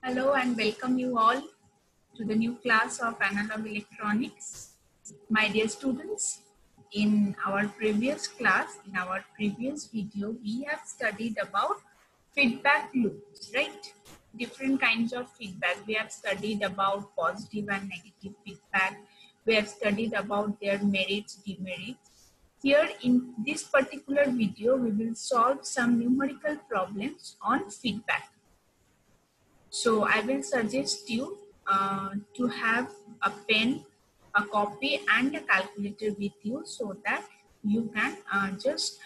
Hello and welcome you all to the new class of analog electronics. My dear students, in our previous class, in our previous video, we have studied about feedback loops, right? Different kinds of feedback. We have studied about positive and negative feedback. We have studied about their merits, demerits. Here in this particular video, we will solve some numerical problems on feedback. So I will suggest you to have a pen, a copy and a calculator with you so that you can just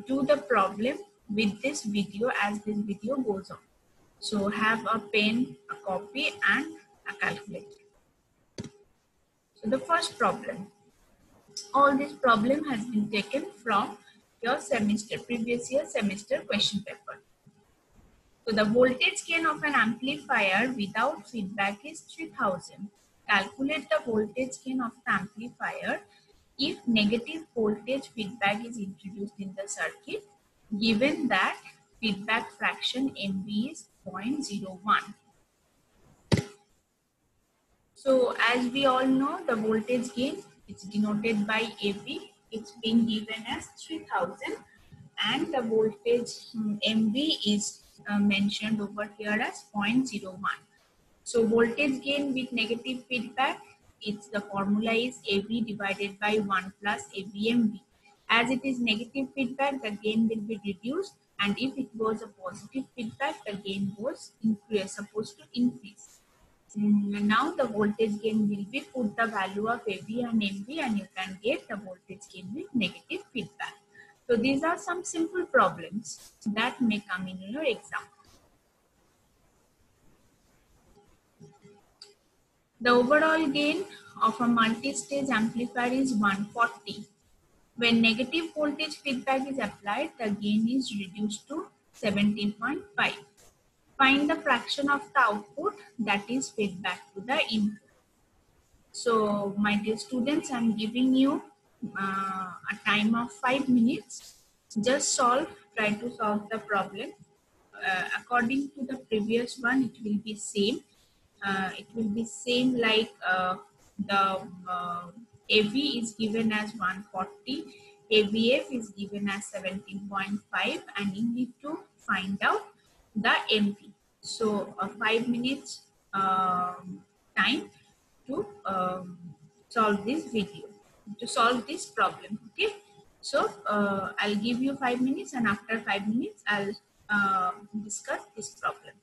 do the problem with this video as this video goes on. So have a pen, a copy and a calculator. So the first problem, all this problem has been taken from your previous year semester question paper. So the voltage gain of an amplifier without feedback is 3000. Calculate the voltage gain of the amplifier if negative voltage feedback is introduced in the circuit, given that feedback fraction MV is 0.01. So as we all know, the voltage gain is denoted by AV. It's being given as 3000 and the voltage MV is mentioned over here as 0.01. So voltage gain with negative feedback, it's the formula is AV divided by 1 plus AVMV. As it is negative feedback, the gain will be reduced, and if it was a positive feedback, the gain was supposed to increase. Now the voltage gain will be put the value of AV and MV and you can get the voltage gain with negative feedback. So these are some simple problems that may come in your exam. The overall gain of a multi-stage amplifier is 140. When negative voltage feedback is applied, the gain is reduced to 17.5. Find the fraction of the output that is fed back to the input. So, my dear students, I am giving you a time of 5 minutes. Just try to solve the problem. According to the previous one, it will be same. It will be same like the AV is given as 140, AVF is given as 17.5, and you need to find out the MV. So 5 minutes time to solve this video, to solve this problem. Okay, so I'll give you 5 minutes, and after 5 minutes I'll discuss this problem.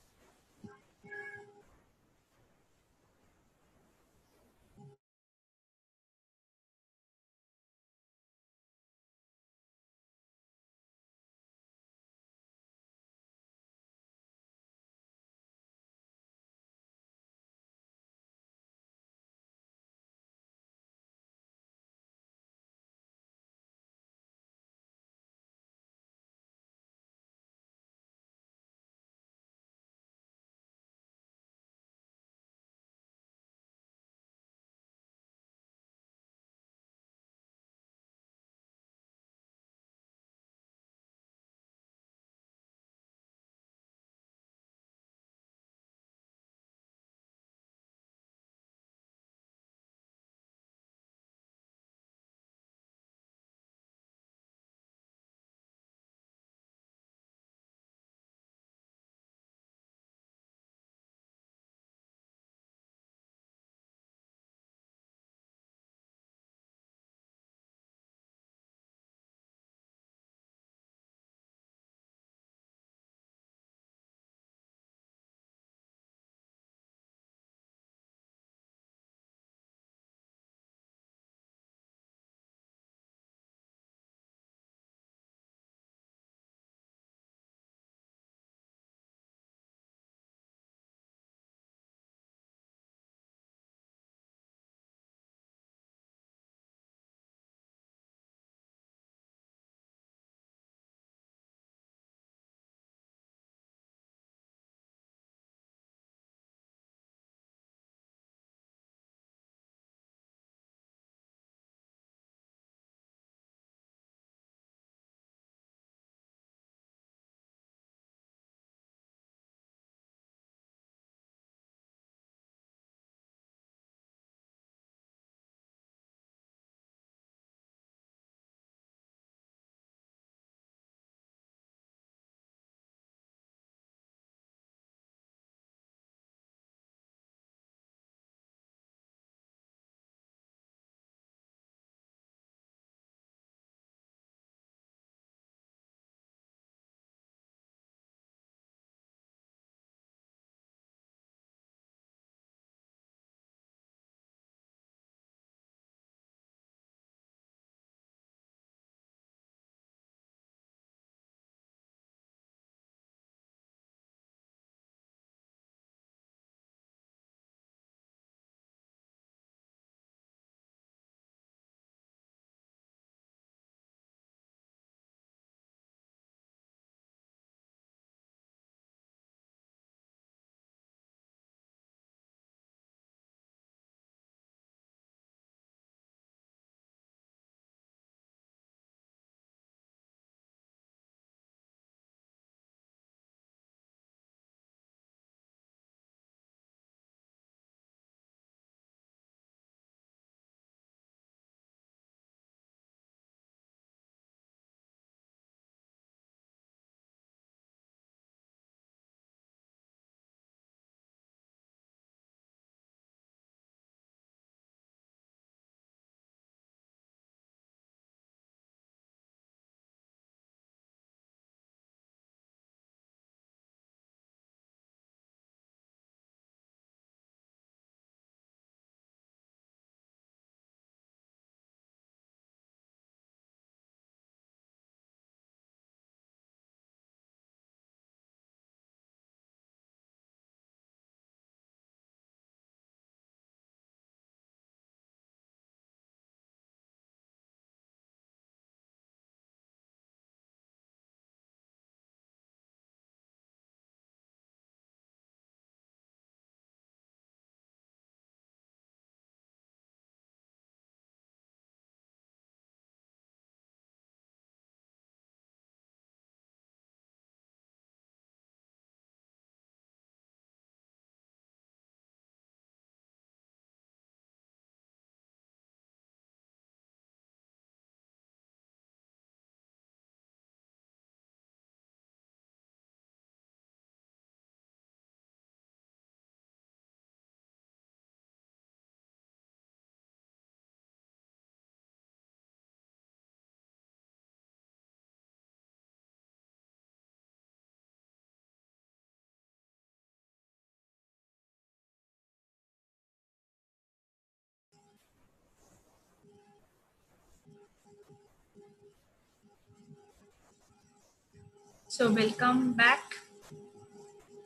So welcome back.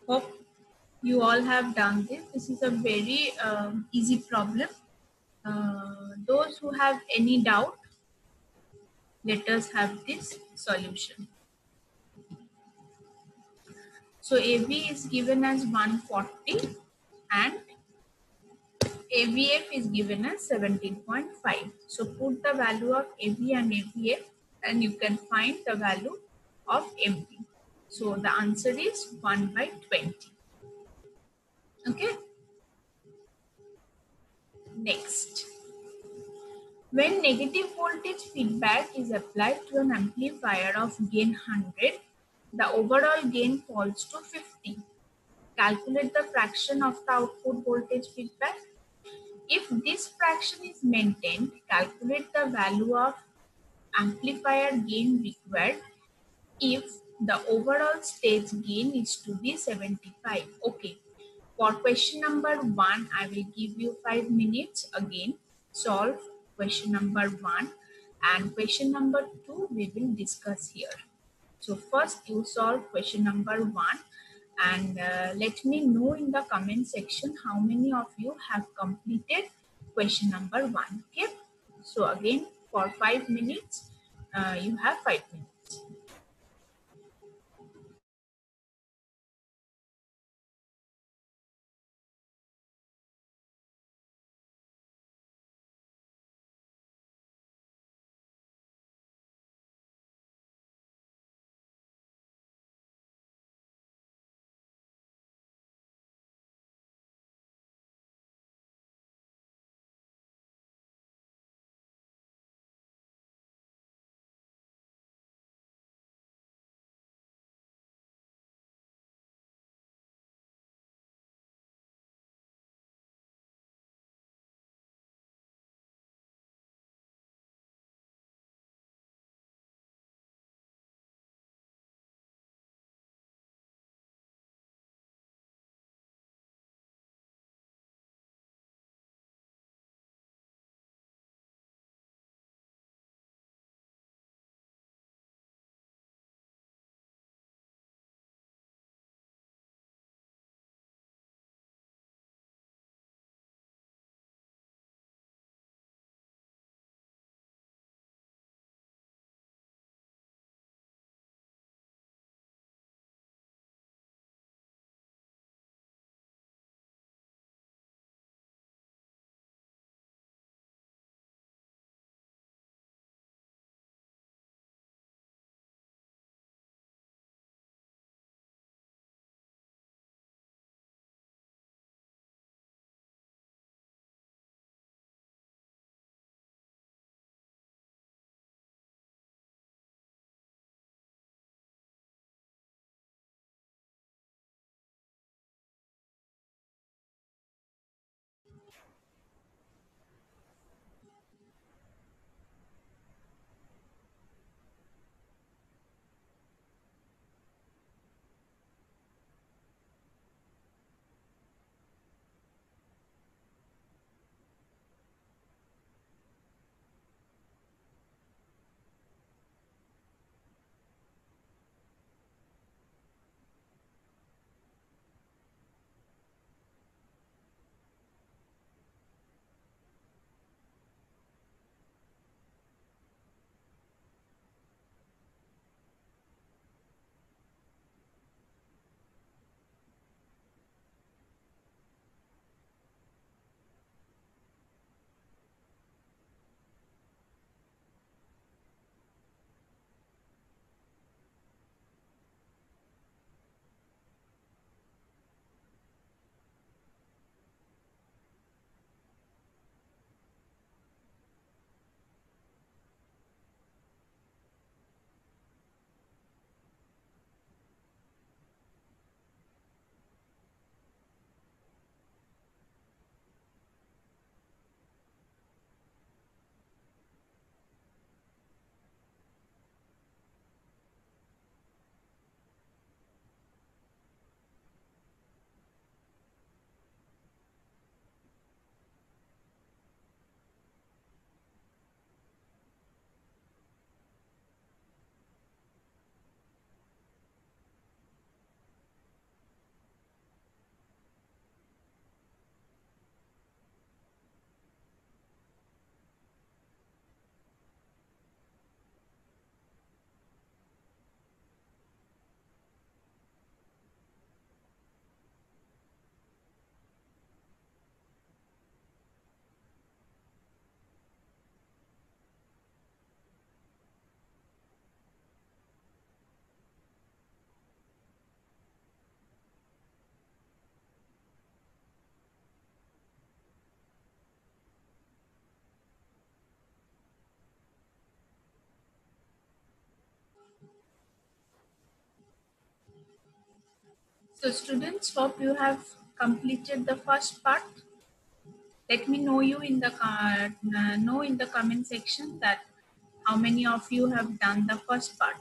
Hope you all have done this. This is a very easy problem. Those who have any doubt, let us have this solution. So AB is given as 140 and AVF is given as 17.5. So put the value of AB and AVF and you can find the value of MB. So the answer is 1 by 20. Okay. Next. When negative voltage feedback is applied to an amplifier of gain 100, the overall gain falls to 50. Calculate the fraction of the output voltage feedback. If this fraction is maintained, calculate the value of amplifier gain required if the overall stage gain is to be 75. Okay. For question number 1, I will give you 5 minutes again. Solve question number 1 and question number 2 we will discuss here. So first you solve question number 1 and let me know in the comment section how many of you have completed question number 1. Okay. So again for 5 minutes, you have 5 minutes. So students, hope you have completed the first part. Let me know in the comment section that how many of you have done the first part.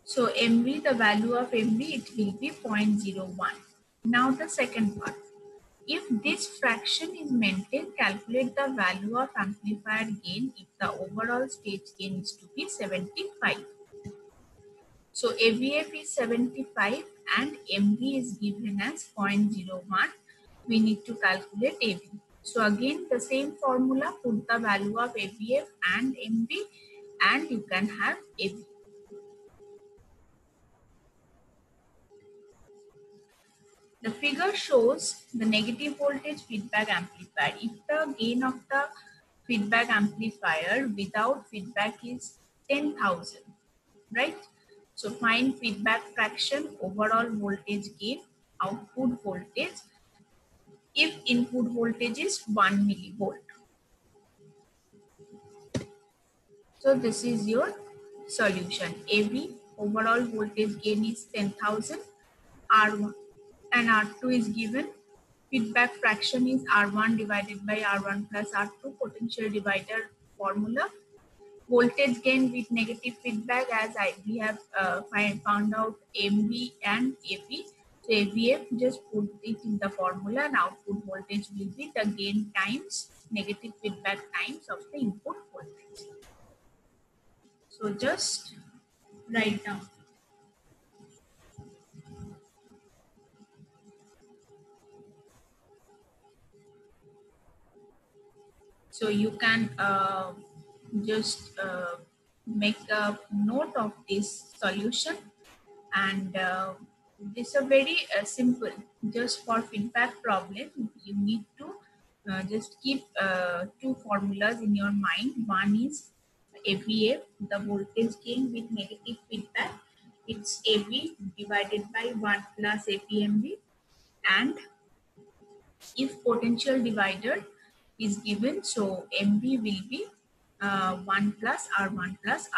So MV, the value of MV, it will be 0.01. Now the second part. If this fraction is maintained, calculate the value of amplifier gain if the overall stage gain is to be 75. So AVF is 75 and MV is given as 0.01. We need to calculate AV. So again the same formula, put the value of AVF and MV and you can have AV. The figure shows the negative voltage feedback amplifier. If the gain of the feedback amplifier without feedback is 10,000, right? So find feedback fraction, overall voltage gain, output voltage if input voltage is 1 millivolt. So this is your solution. AV, overall voltage gain is 10,000, R1 and R2 is given. Feedback fraction is R1 divided by R1 plus R2, potential divider formula. Voltage gain with negative feedback, as we have found out MV and AP. So AVF, just put it in the formula and output voltage will be the gain times negative feedback times of the input voltage. So just write down. So you can just make a note of this solution, and this is a very simple. Just for feedback problem, you need to just keep two formulas in your mind. One is AVF, the voltage gain with negative feedback. It's AV divided by 1 plus APMV, and if potential divider is given, so MV will be 1 plus R1 plus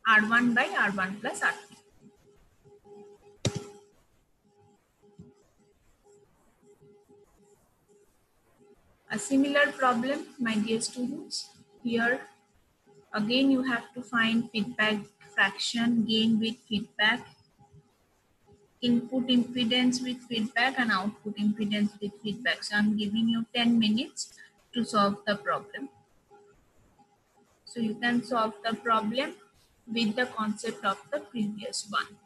R1 by R1 plus R2. A similar problem, my dear students. Here again you have to find feedback fraction, gain with feedback, input impedance with feedback and output impedance with feedback. So I'm giving you 10 minutes to solve the problem. So you can solve the problem with the concept of the previous one.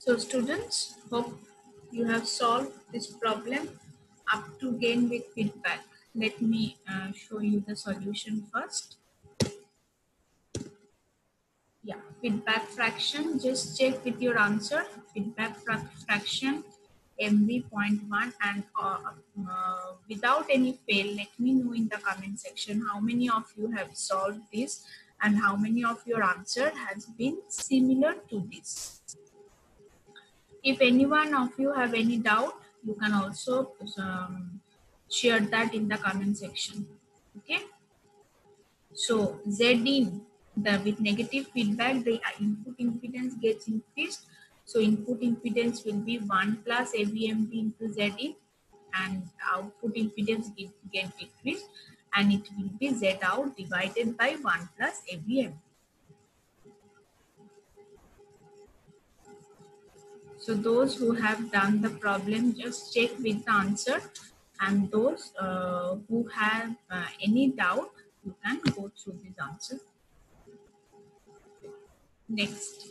So students, hope you have solved this problem up to gain with feedback. Let me show you the solution first. Yeah, feedback fraction, just check with your answer. Feedback fraction MV.1 and without any fail, let me know in the comment section how many of you have solved this and how many of your answer has been similar to this. If any one of you have any doubt, you can also share that in the comment section. Okay. So Z in the with negative feedback, the input impedance gets increased. So input impedance will be 1 plus AVMB into Z in, and output impedance get decreased, and it will be Z out divided by 1 plus AVMB. So those who have done the problem, just check with the answer, and those who have any doubt, you can go through this answer. Next,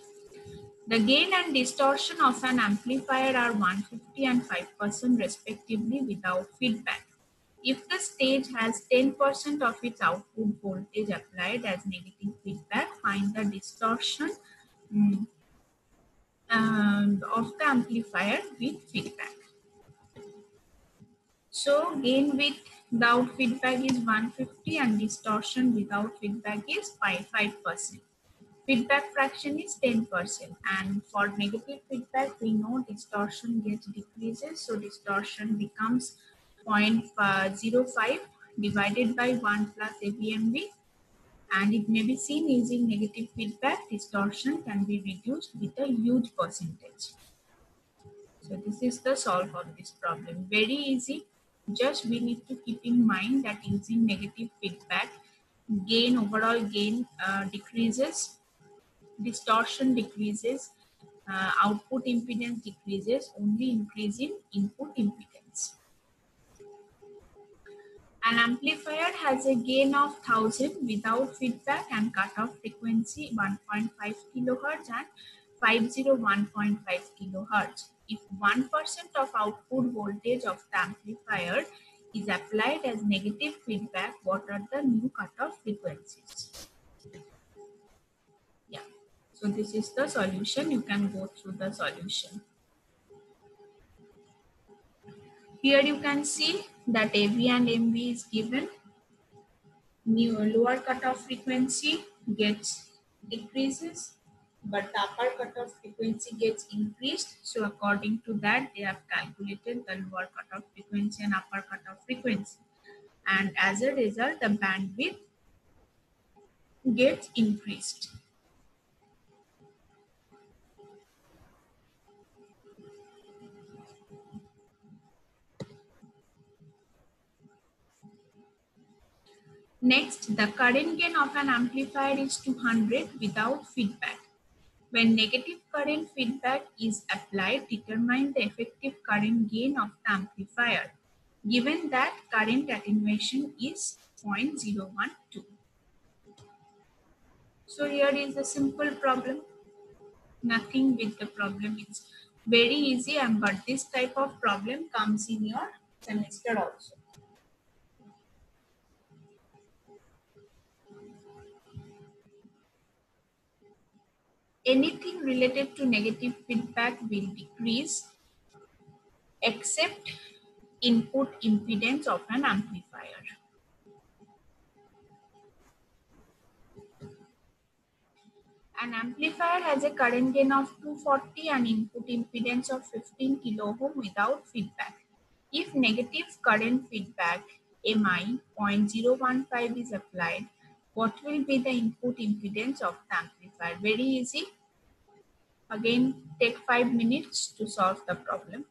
the gain and distortion of an amplifier are 150 and 5% respectively without feedback. If the stage has 10% of its output voltage applied as negative feedback, find the distortion of the amplifier with feedback. So gain without feedback is 150 and distortion without feedback is 5%. Feedback fraction is 10%, and for negative feedback we know distortion gets decreases, so distortion becomes 0.05 divided by 1 plus AVMB, and it may be seen using negative feedback distortion can be reduced with a huge percentage. So this is the solve of this problem. Very easy. Just we need to keep in mind that using negative feedback, overall gain decreases, distortion decreases, output impedance decreases, only increasing input impedance. An amplifier has a gain of 1000 without feedback and cutoff frequency 1.5 kilohertz and 501.5 kilohertz. If 1% of output voltage of the amplifier is applied as negative feedback, what are the new cutoff frequencies? Yeah, so this is the solution. You can go through the solution. Here you can see that AV and MV is given. New lower cutoff frequency gets decreases, but the upper cutoff frequency gets increased. So according to that, they have calculated the lower cutoff frequency and upper cutoff frequency. And as a result, the bandwidth gets increased. Next, the current gain of an amplifier is 200 without feedback. When negative current feedback is applied, determine the effective current gain of the amplifier, given that current attenuation is 0.012. So here is a simple problem. Nothing with the problem. It's very easy, but this type of problem comes in your semester also. Anything related to negative feedback will decrease except input impedance of an amplifier. An amplifier has a current gain of 240 and input impedance of 15 kilo ohm without feedback. If negative current feedback MI 0.015 is applied, what will be the input impedance of the amplifier? Very easy. Again, take 5 minutes to solve the problem.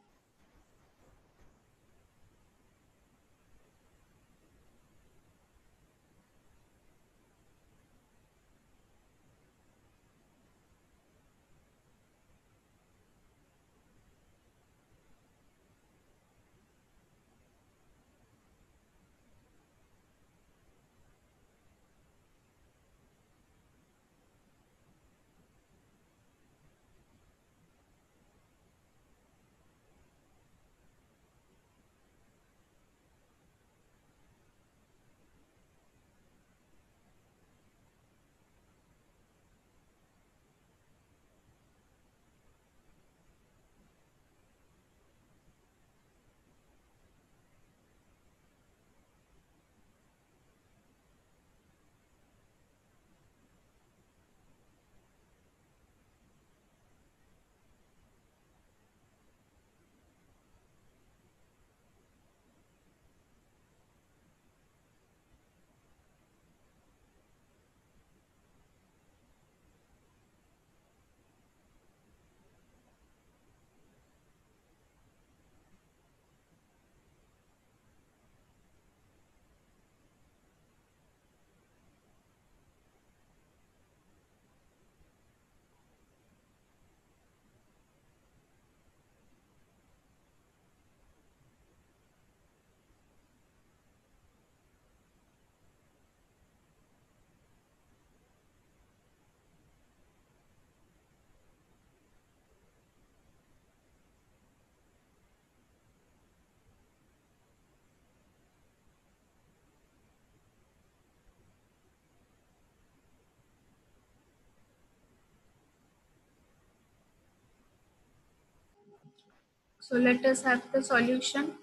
So let us have the solution.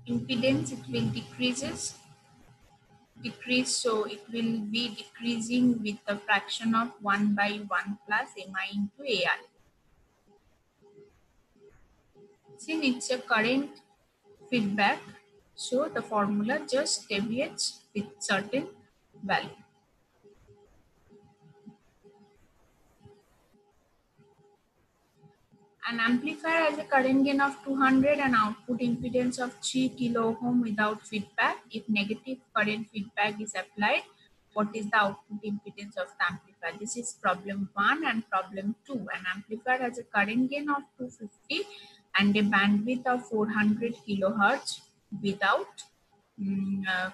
Impedance, it will decrease, so it will be decreasing with the fraction of 1 by 1 plus mi into ar. Since it's a current feedback, so the formula just deviates with certain value. An amplifier has a current gain of 200 and output impedance of 3 kilo ohm without feedback. If negative current feedback is applied, what is the output impedance of the amplifier? This is problem 1 and problem 2. An amplifier has a current gain of 250 and a bandwidth of 400 kilohertz without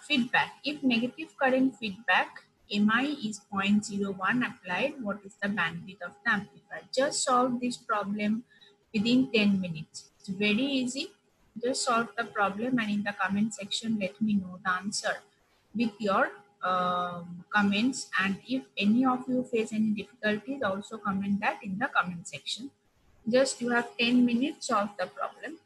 feedback. If negative current feedback Mi is 0.01 applied, what is the bandwidth of the amplifier? Just solve this problem within 10 minutes. It's very easy. Just solve the problem and in the comment section let me know the answer with your comments, and if any of you face any difficulties also comment that in the comment section. Just you have 10 minutes, solve the problem.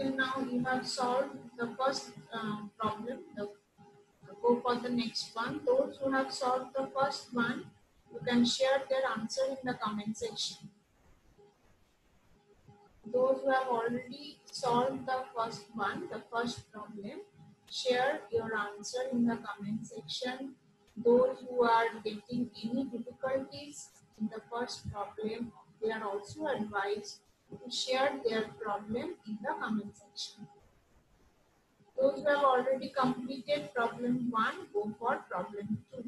till now you have solved the first problem. Go for the next one. Those who have solved the first one, you can share their answer in the comment section. Those who have already solved the first one, the first problem, share your answer in the comment section. Those who are getting any difficulties in the first problem, they are also advised to share their problem in the comment section. Those who have already completed problem 1, go for problem 2.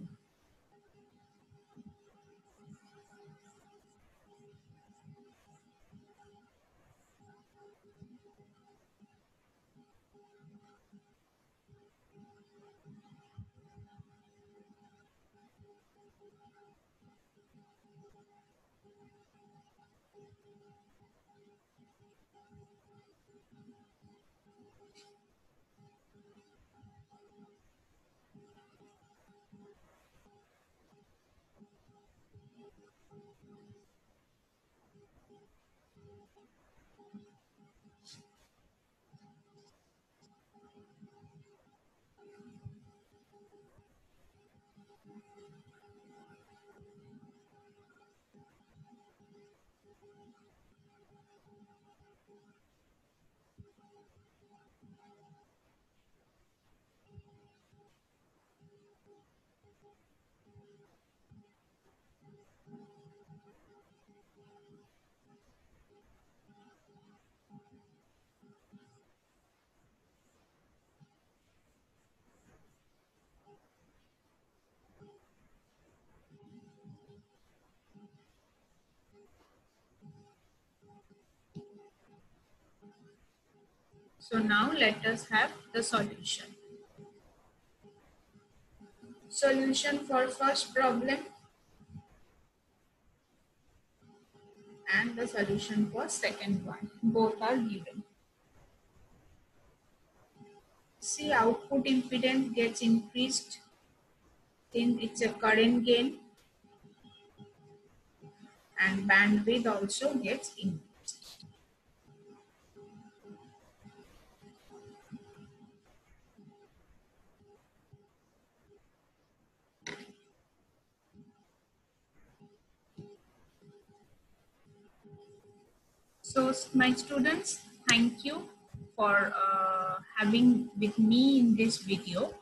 So now let us have the solution. Solution for first problem and the solution for second one. Both are given. See, output impedance gets increased, then it's a current gain, and bandwidth also gets increased. So my students, thank you for having with me in this video.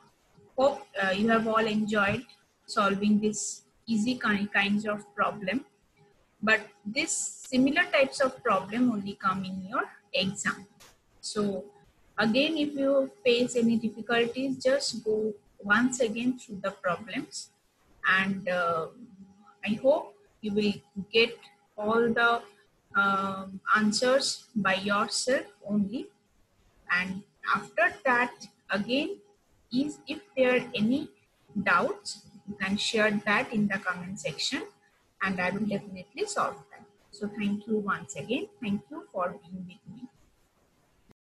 Hope you have all enjoyed solving this easy kinds of problem. But this similar types of problem only come in your exam. So again, if you face any difficulties, just go once again through the problems, and I hope you will get all the answers by yourself only. And after that, again, if there are any doubts, you can share that in the comment section, and I will definitely solve that. So thank you once again. Thank you for being with me.